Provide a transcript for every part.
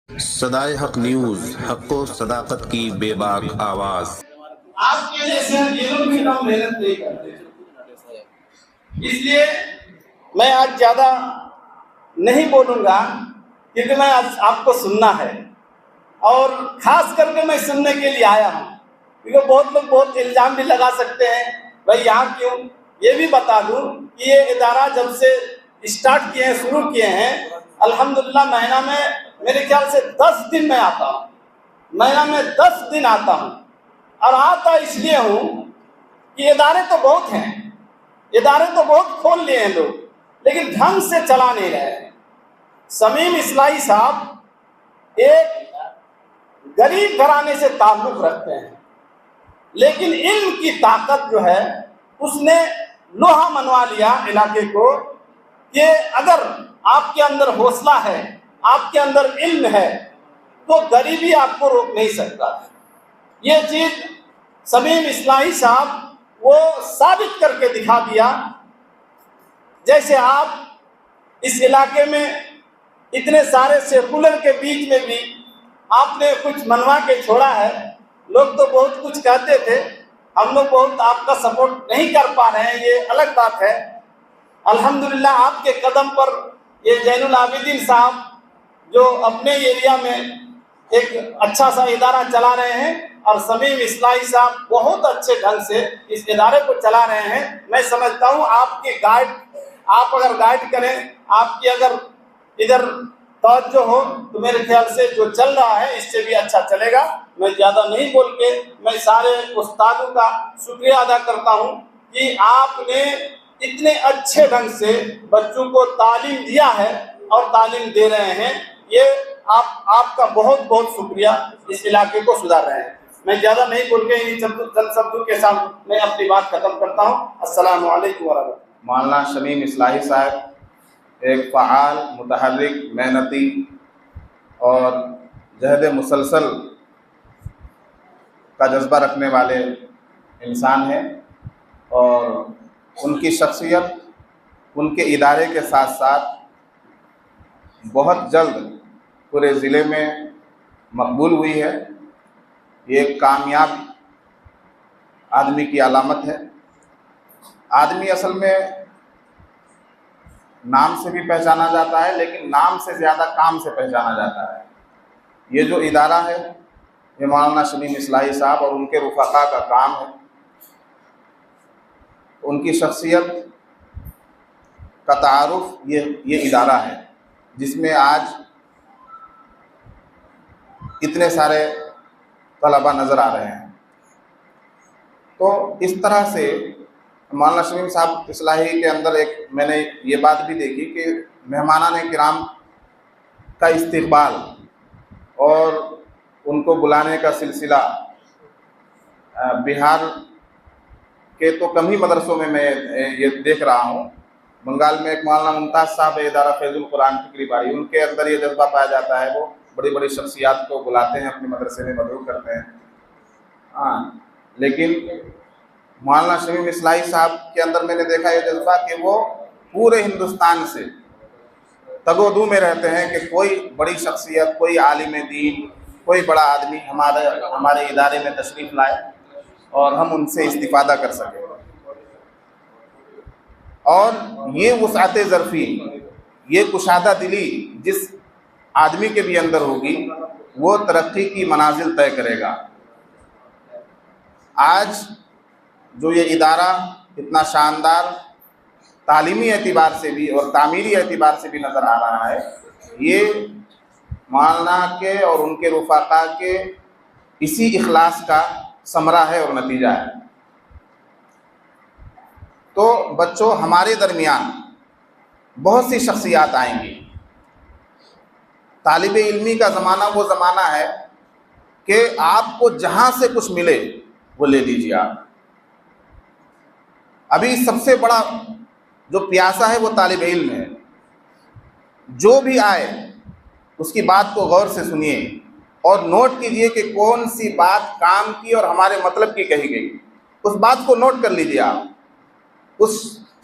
صدائے حق نیوز، حق و صداقت کی بے باک آواز۔ آپ کے جیسے یہ لوگ بھی کم محنت نہیں کرتے، اس لیے میں آج زیادہ نہیں بولوں گا کیونکہ میں آج آپ کو سننا ہے، اور خاص کر کے میں سننے کے لیے آیا ہوں، کیونکہ بہت لوگ بہت الزام بھی لگا سکتے ہیں بھائی یہاں کیوں۔ یہ بھی بتا دوں کہ یہ ادارہ جب سے اسٹارٹ کیے ہیں، شروع کیے ہیں، الحمدللہ مہینہ میں میرے خیال سے 10 دن میں آتا ہوں، مہینہ میں 10 دن آتا ہوں، اور آتا اس لیے ہوں کہ ادارے تو بہت ہیں، ادارے تو بہت کھول لیے ہیں لوگ، لیکن ڈھنگ سے چلا نہیں رہے ہیں۔ سمیم اصلاحی صاحب ایک غریب گھرانے سے تعلق رکھتے ہیں، لیکن علم کی طاقت جو ہے اس نے لوہا منوا لیا علاقے کو، کہ اگر آپ کے اندر حوصلہ ہے، آپ کے اندر علم ہے، تو غریبی آپ کو روک نہیں سکتا۔ یہ چیز سمیم اصلاحی صاحب وہ ثابت کر کے دکھا دیا۔ جیسے آپ اس علاقے میں اتنے سارے سیکولر کے بیچ میں بھی آپ نے کچھ منوا کے چھوڑا ہے۔ لوگ تو بہت کچھ کہتے تھے، ہم لوگ بہت آپ کا سپورٹ نہیں کر پا رہے ہیں، یہ الگ بات ہے۔ الحمدللہ آپ کے قدم پر یہ زین العابدین صاحب جو اپنے ایریا میں ایک اچھا سا ادارہ چلا رہے ہیں، اور سمیم اصلاحی صاحب بہت اچھے ڈھنگ سے اس ادارے کو چلا رہے ہیں۔ میں سمجھتا ہوں آپ کی گائیڈ، آپ اگر گائیڈ کریں، آپ کی اگر ادھر توجہ ہو، تو میرے خیال سے جو چل رہا ہے اس سے بھی اچھا چلے گا۔ میں زیادہ نہیں بول کے میں سارے استادوں کا شکریہ ادا کرتا ہوں کہ آپ نے اتنے اچھے ڈھنگ سے بچوں کو تعلیم دیا ہے اور تعلیم دے رہے ہیں۔ یہ آپ کا بہت بہت شکریہ، اس علاقے کو سدھار رہے ہیں۔ میں زیادہ نہیں بول کے انہی چند شبدوں کے ساتھ میں اپنی بات ختم کرتا ہوں۔ السلام علیکم ورحمۃ اللہ۔ مولانا شمیم اصلاحی صاحب ایک فعال، متحرک، محنتی اور جہد مسلسل کا جذبہ رکھنے والے انسان ہیں، اور ان کی شخصیت ان کے ادارے کے ساتھ ساتھ بہت جلد پورے ضلع میں مقبول ہوئی ہے۔ یہ ایک کامیاب آدمی کی علامت ہے۔ آدمی اصل میں نام سے بھی پہچانا جاتا ہے، لیکن نام سے زیادہ کام سے پہچانا جاتا ہے۔ یہ جو ادارہ ہے یہ مولانا شمیم اصلاحی صاحب اور ان کے رفقا کا کام ہے۔ ان کی شخصیت کا تعارف یہ ادارہ ہے، جس میں آج اتنے سارے طلباء نظر آ رہے ہیں۔ تو اس طرح سے مولانا شمیم صاحب اصلاحی کے اندر ایک میں نے یہ بات بھی دیکھی کہ مہمانان کرام کا استقبال اور ان کو بلانے کا سلسلہ بہار کے تو کم ہی مدرسوں میں یہ دیکھ رہا ہوں۔ بنگال میں ایک مولانا ممتاز صاحب ادارہ فیض القرآن فکری باری، ان کے اندر یہ جذبہ پایا جاتا ہے، وہ بڑی بڑی شخصیات کو بلاتے ہیں، اپنے مدرسے میں مدعو کرتے ہیں۔ لیکن مولانا شمیم اصلاحی صاحب کے اندر میں نے دیکھا یہ جذبہ کہ وہ پورے ہندوستان سے تگ و دو میں رہتے ہیں کہ کوئی بڑی شخصیت، کوئی عالم دین، کوئی بڑا آدمی ہمارے ادارے میں تشریف لائے اور ہم ان سے استفادہ کر سکیں۔ اور یہ وسعت ظرفی، یہ کشادہ دلی جس آدمی کے بھی اندر ہوگی، وہ ترقی کی منازل طے کرے گا۔ آج جو یہ ادارہ اتنا شاندار تعلیمی اعتبار سے بھی اور تعمیری اعتبار سے بھی نظر آ رہا ہے، یہ مولانا کے اور ان کے رفقا کے اسی اخلاص کا ثمرہ ہے اور نتیجہ ہے۔ تو بچوں، ہمارے درمیان بہت سی شخصیات آئیں گی۔ طالب علمی کا زمانہ وہ زمانہ ہے کہ آپ کو جہاں سے کچھ ملے وہ لے لیجیے۔ آپ ابھی سب سے بڑا جو پیاسا ہے وہ طالب علم ہے۔ جو بھی آئے اس کی بات کو غور سے سنیے اور نوٹ کیجئے کہ کون سی بات کام کی اور ہمارے مطلب کی کہی گئی، اس بات کو نوٹ کر لیجئے۔ آپ اس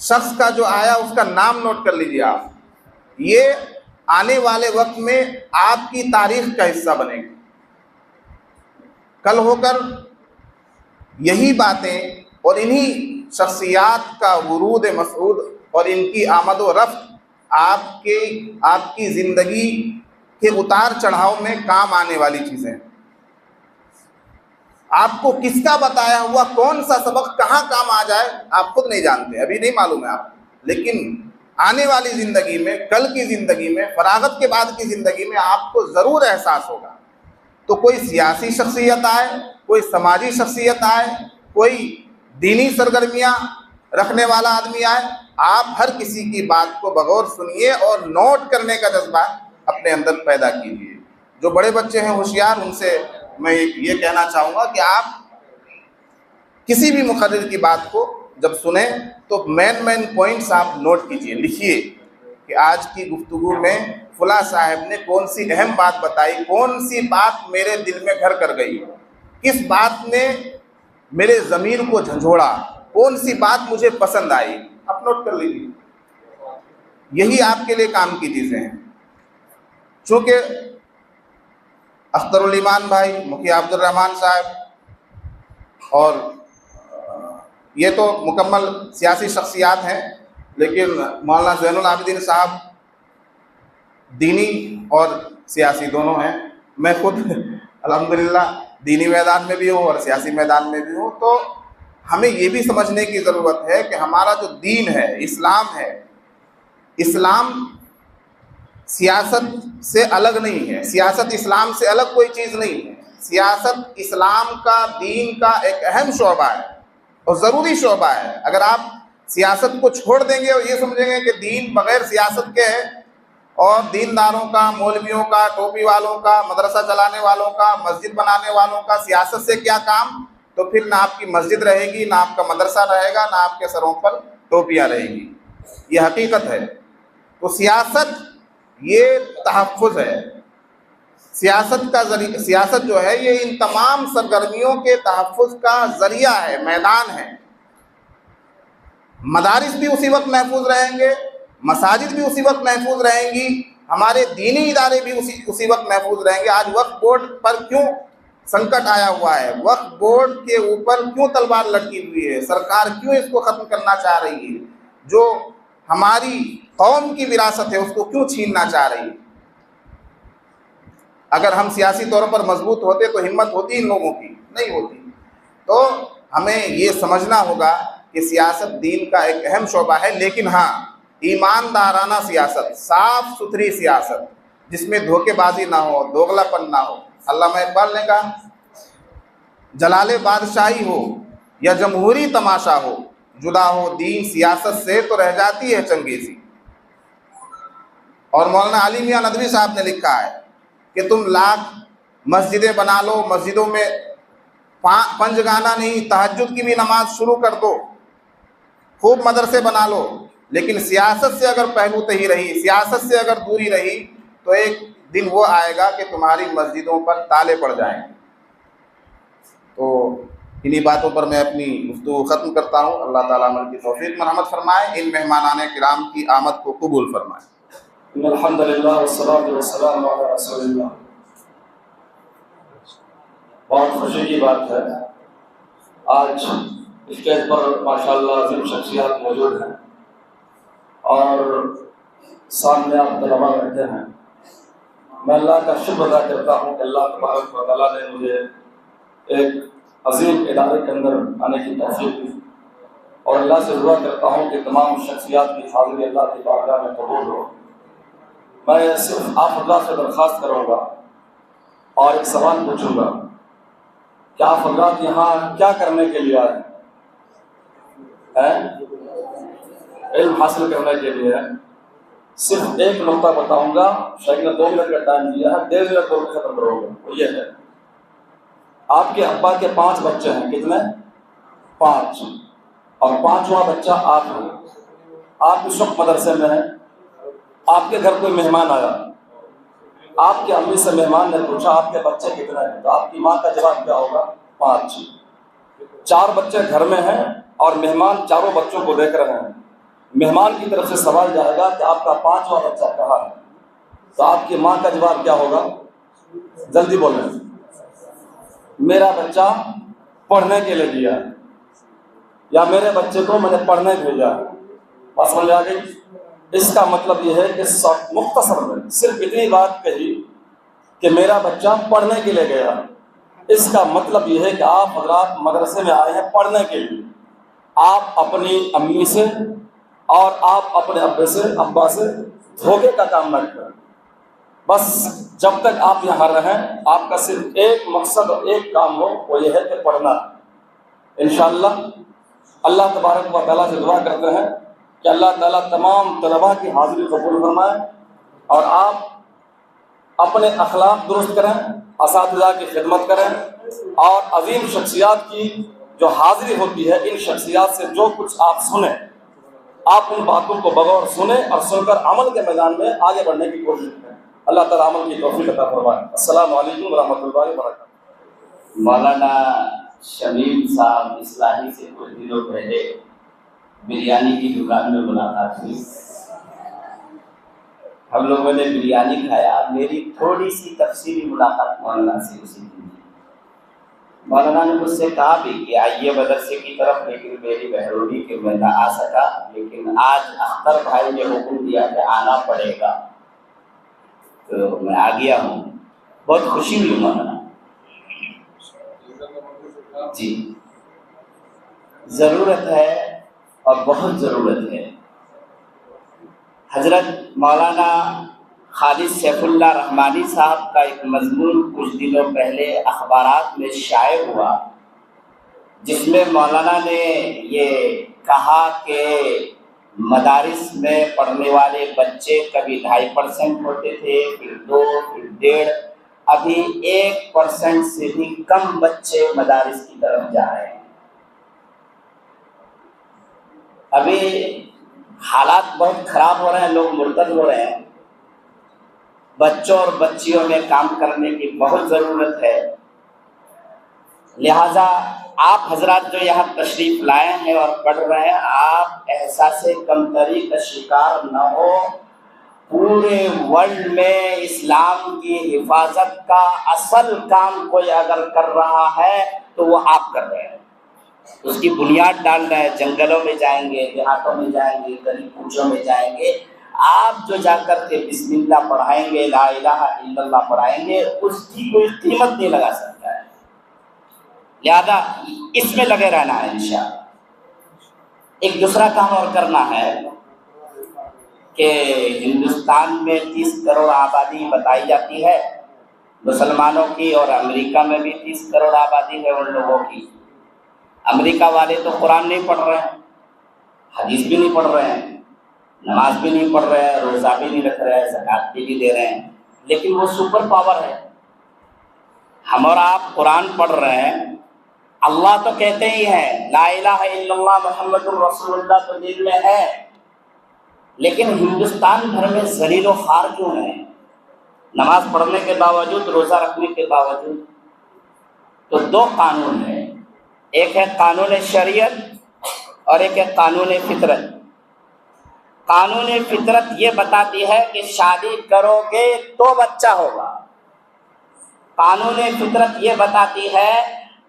شخص کا جو آیا اس کا نام نوٹ کر لیجئے۔ آپ یہ آنے والے وقت میں آپ کی تاریخ کا حصہ بنے گی. کل ہو کر یہی باتیں اور انہی شخصیات کا ورود مسعود اور ان کی آمد و رفت آپ کی زندگی کے اتار چڑھاؤ میں کام آنے والی چیزیں ہیں. آپ کو کس کا بتایا ہوا کون سا سبق کہاں کام آ جائے آپ خود نہیں جانتے, ابھی نہیں معلوم ہے آپ, لیکن آنے والی زندگی میں, کل کی زندگی میں, فراغت کے بعد کی زندگی میں آپ کو ضرور احساس ہوگا. تو کوئی سیاسی شخصیت آئے, کوئی سماجی شخصیت آئے, کوئی دینی سرگرمیاں رکھنے والا آدمی آئے, آپ ہر کسی کی بات کو بغور سنیے اور نوٹ کرنے کا جذبہ اپنے اندر پیدا کیجیے. جو بڑے بچے ہیں ہوشیار, ان سے میں یہ کہنا چاہوں گا کہ آپ کسی بھی مقرر کی بات کو جب سنیں تو مین پوائنٹس آپ نوٹ کیجیے, لکھیے کہ آج کی گفتگو میں فلاں صاحب نے کون سی اہم بات بتائی, کون سی بات میرے دل میں گھر کر گئی, کس بات نے میرے ضمیر کو جھنجھوڑا, کون سی بات مجھے پسند آئی, آپ نوٹ کر لیجیے. یہی آپ کے لیے کام کی چیزیں ہیں. چونکہ اختر الایمان بھائی, مکھیا عبد الرحمان صاحب اور یہ تو مکمل سیاسی شخصیات ہیں, لیکن مولانا زین العابدین صاحب دینی اور سیاسی دونوں ہیں. میں خود الحمدللہ دینی میدان میں بھی ہوں اور سیاسی میدان میں بھی ہوں. تو ہمیں یہ بھی سمجھنے کی ضرورت ہے کہ ہمارا جو دین ہے, اسلام ہے, اسلام سیاست سے الگ نہیں ہے, سیاست اسلام سے الگ کوئی چیز نہیں ہے. سیاست اسلام کا, دین کا ایک اہم شعبہ ہے اور ضروری شعبہ ہے. اگر آپ سیاست کو چھوڑ دیں گے اور یہ سمجھیں گے کہ دین بغیر سیاست کے ہے, اور دینداروں کا, مولویوں کا, ٹوپی والوں کا, مدرسہ چلانے والوں کا, مسجد بنانے والوں کا سیاست سے کیا کام, تو پھر نہ آپ کی مسجد رہے گی, نہ آپ کا مدرسہ رہے گا, نہ آپ کے سروں پر ٹوپیاں رہیں گی. یہ حقیقت ہے. تو سیاست یہ تحفظ ہے. سیاست جو ہے یہ ان تمام سرگرمیوں کے تحفظ کا ذریعہ ہے, میدان ہے. مدارس بھی اسی وقت محفوظ رہیں گے, مساجد بھی اسی وقت محفوظ رہیں گی, ہمارے دینی ادارے بھی اسی وقت محفوظ رہیں گے. آج وقف بورڈ پر کیوں سنکٹ آیا ہوا ہے, وقف بورڈ کے اوپر کیوں تلوار لٹکی ہوئی ہے, سرکار کیوں اس کو ختم کرنا چاہ رہی ہے, جو ہماری قوم کی وراثت ہے اس کو کیوں چھیننا چاہ رہی ہے. اگر ہم سیاسی طور پر مضبوط ہوتے تو ہمت ہوتی ان لوگوں کی, نہیں ہوتی. تو ہمیں یہ سمجھنا ہوگا کہ سیاست دین کا ایک اہم شعبہ ہے, لیکن ہاں ایماندارانہ سیاست, صاف ستھری سیاست جس میں دھوکے بازی نہ ہو, دوغلا پن نہ ہو. علامہ اقبال نے کہا جلال بادشاہی ہو یا جمہوری تماشا ہو, جدا ہو دین سیاست سے تو رہ جاتی ہے چنگیزی. اور مولانا علی میاں ندوی صاحب نے لکھا ہے کہ تم لاکھ مسجدیں بنا لو, مسجدوں میں پنج گانا نہیں تہجد کی بھی نماز شروع کر دو, خوب مدرسے بنا لو, لیکن سیاست سے اگر پہلو تہی رہی, سیاست سے اگر دوری رہی, تو ایک دن وہ آئے گا کہ تمہاری مسجدوں پر تالے پڑ جائیں. تو انہی باتوں پر میں اپنی گفتگو ختم کرتا ہوں. اللہ تعالیٰ عمل کی توفیق مرحمت فرمائے, ان مہمانان کرام کی آمد کو قبول فرمائے. الحمدللہ والصلاۃ والسلام علی رسول اللہ. بہت خوشی کی بات ہے, آج اسٹیج پر ماشاءاللہ عظیم شخصیات موجود ہیں اور سامنے آپ طلباء بیٹھے ہیں. میں اللہ کا شکر ادا کرتا ہوں کہ اللہ تبارک و تعالیٰ نے مجھے ایک عظیم ادارے کے اندر آنے کی توفیق دی, اور اللہ سے دعا کرتا ہوں کہ تمام شخصیات کی حاضری اللہ کی بارگاہ میں قبول ہو. میں صرف آپ اللہ سے درخواست کروں گا اور ایک سوال پوچھوں گا کہ آپ حضرات یہاں کیا کرنے کے لیے آئے ہیں؟ علم حاصل کرنے کے لیے. صرف ایک نقطہ بتاؤں گا, شاید نے 2 منٹ کا ٹائم دیا ہے, 1.5 منٹ بول کے ختم کروں گا. وہ یہ ہے, آپ کے ابا کے 5 بچے ہیں. کتنے؟ 5. اور 5واں بچہ آپ ہیں. آپ اس وقت مدرسے میں ہیں, آپ کے گھر کوئی مہمان آیا, آپ کے امی سے مہمان نے پوچھا آپ کے بچے کتنے ہیں, تو آپ کی ماں کا جواب کیا ہوگا؟ 5. 4 بچے گھر میں ہیں اور مہمان چاروں بچوں کو دیکھ رہے ہیں. مہمان کی طرف سے سوال جائے گا کہ آپ کا 5واں بچہ کہاں ہے؟ تو آپ کی ماں کا جواب کیا ہوگا؟ جلدی بولیں. میرا بچہ پڑھنے کے لیے دیا ہے، یا میرے بچے کو میں نے پڑھنے بھیجا ہے. بات سمجھ آ گئی؟ اس کا مطلب یہ ہے کہ مختصر میں صرف اتنی بات کہی کہ میرا بچہ پڑھنے کے لیے گیا. اس کا مطلب یہ ہے کہ آپ حضرات مدرسے میں آئے ہیں پڑھنے کے لیے. آپ اپنی امی سے اور آپ اپنے ابا سے دھوکے کا کام نہ کریں. بس جب تک آپ یہاں رہیں آپ کا صرف ایک مقصد اور ایک کام ہو، وہ یہ ہے کہ پڑھنا. انشاءاللہ اللہ تبارک و تعالیٰ سے دعا کرتے ہیں کہ اللہ تعالیٰ تمام طلباء کی حاضری قبول فرمائے اور آپ اپنے اخلاق درست کریں، اساتذہ کی خدمت کریں، اور عظیم شخصیات کی جو حاضری ہوتی ہے ان شخصیات سے جو کچھ آپ سنیں آپ ان باتوں کو بغور سنیں اور سن کر عمل کے میدان میں آگے بڑھنے کی کوشش کریں. اللہ تعالیٰ عمل کی توفیق عطا فرمائے. السلام علیکم ورحمۃ اللہ وبرکاتہ. مولانا شمیم صاحب اصلاحی سے کچھ دنوں پہلے بریانی کی دکان میں ملاقات ہوئی. ہم لوگوں نے بریانی کھایا. میری تھوڑی سی تفصیلی ملاقات مولانا سے اسی دن. مولانا نے مجھ سے کہا بھی کہ آئیے مدرسے کی طرف، لیکن میری محرومی کہ میں نہ آ سکا، لیکن آج اختر بھائی نے حکم دیا کہ آنا پڑے گا تو میں آ گیا ہوں. بہت خوشی ہوئی مولانا. جی ضرورت ہے اور بہت ضرورت ہے. حضرت مولانا خالد سیف اللہ رحمانی صاحب کا ایک مضمون کچھ دنوں پہلے اخبارات میں شائع ہوا، جس میں مولانا نے یہ کہا کہ مدارس میں پڑھنے والے بچے کبھی 2.5% ہوتے تھے، پھر 2، پھر 1.5، ابھی 1% سے بھی کم بچے مدارس کی طرف جا رہے ہیں. ابھی حالات بہت خراب ہو رہے ہیں، لوگ مرتد ہو رہے ہیں. بچوں اور بچیوں میں کام کرنے کی بہت ضرورت ہے. لہذا آپ حضرات جو یہاں تشریف لائے ہیں اور پڑھ رہے ہیں، آپ احساس کمتری کا شکار نہ ہو. پورے ورلڈ میں اسلام کی حفاظت کا اصل کام کوئی اگر کر رہا ہے تو وہ آپ کر رہے ہیں. اس کی بنیاد ڈال رہے ہیں. جنگلوں میں جائیں گے، دیہاتوں میں جائیں گے، گلی کوچوں میں جائیں گے، آپ جو جا کر کے بسم اللہ پڑھائیں گے، لا الہ الا اللہ پڑھائیں گے، اس کی کوئی قیمت نہیں لگا سکتا ہے. لہذا اس میں لگے رہنا ہے انشاءاللہ. ایک دوسرا کام اور کرنا ہے کہ ہندوستان میں 30 کروڑ آبادی بتائی جاتی ہے مسلمانوں کی، اور امریکہ میں بھی 30 کروڑ آبادی ہے ان لوگوں کی. امریکہ والے تو قرآن نہیں پڑھ رہے ہیں، حدیث بھی نہیں پڑھ رہے ہیں، نماز بھی نہیں پڑھ رہے ہیں، روزہ بھی نہیں رکھ رہے ہیں، زکوٰۃ بھی نہیں دے رہے ہیں، لیکن وہ سپر پاور ہے. ہم اور آپ قرآن پڑھ رہے ہیں. اللہ تو کہتے ہی ہیں لا الہ الا اللہ محمد الرسول اللہ تو دل میں ہے، لیکن ہندوستان بھر میں ذلیل و خوار کیوں ہیں؟ نماز پڑھنے کے باوجود، روزہ رکھنے کے باوجود. تو 2 قانون ہیں، ایک ہے قانون شریعت اور ایک ہے قانون فطرت. قانون فطرت یہ بتاتی ہے کہ شادی کرو گے تو بچہ ہوگا. قانون فطرت یہ بتاتی ہے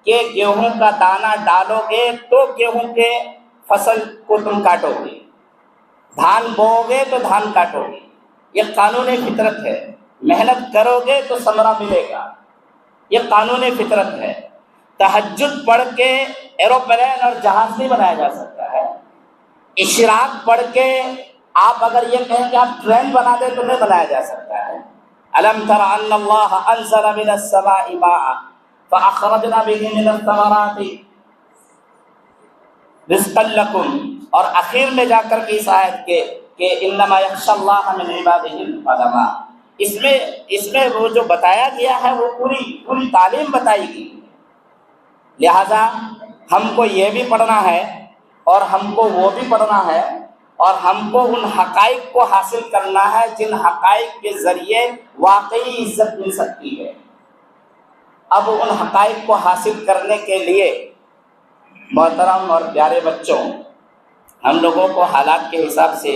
کہ گیہوں کا دانہ ڈالو گے تو گیہوں کے فصل کو تم کاٹو گے، دھان بوؤ گے تو دھان کاٹو گے. یہ قانون فطرت ہے. محنت کرو گے تو ثمرہ ملے گا. یہ قانون فطرت ہے. تہجد پڑھ کے ایروپلین اور جہاز نہیں بنایا جا سکتا ہے. اشراق پڑھ کے آپ اگر یہ کہیں کہ آپ ٹرین بنا دیں تو نہیں بنایا جا سکتا ہے. الم تر ان اللہ انزل من السماء ماء فاخرجنا به من الثمرات رزقا لكم. اور اخیر میں جا کر کے اس آیت کے کہ انما یخشى اللہ من عباده العلماء، اس میں وہ جو بتایا گیا ہے وہ پوری تعلیم بتائی گئی. لہذا ہم کو یہ بھی پڑھنا ہے اور ہم کو وہ بھی پڑھنا ہے، اور ہم کو ان حقائق کو حاصل کرنا ہے جن حقائق کے ذریعے واقعی عزت مل سکتی ہے. اب ان حقائق کو حاصل کرنے کے لیے محترم اور پیارے بچوں، ہم لوگوں کو حالات کے حساب سے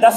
10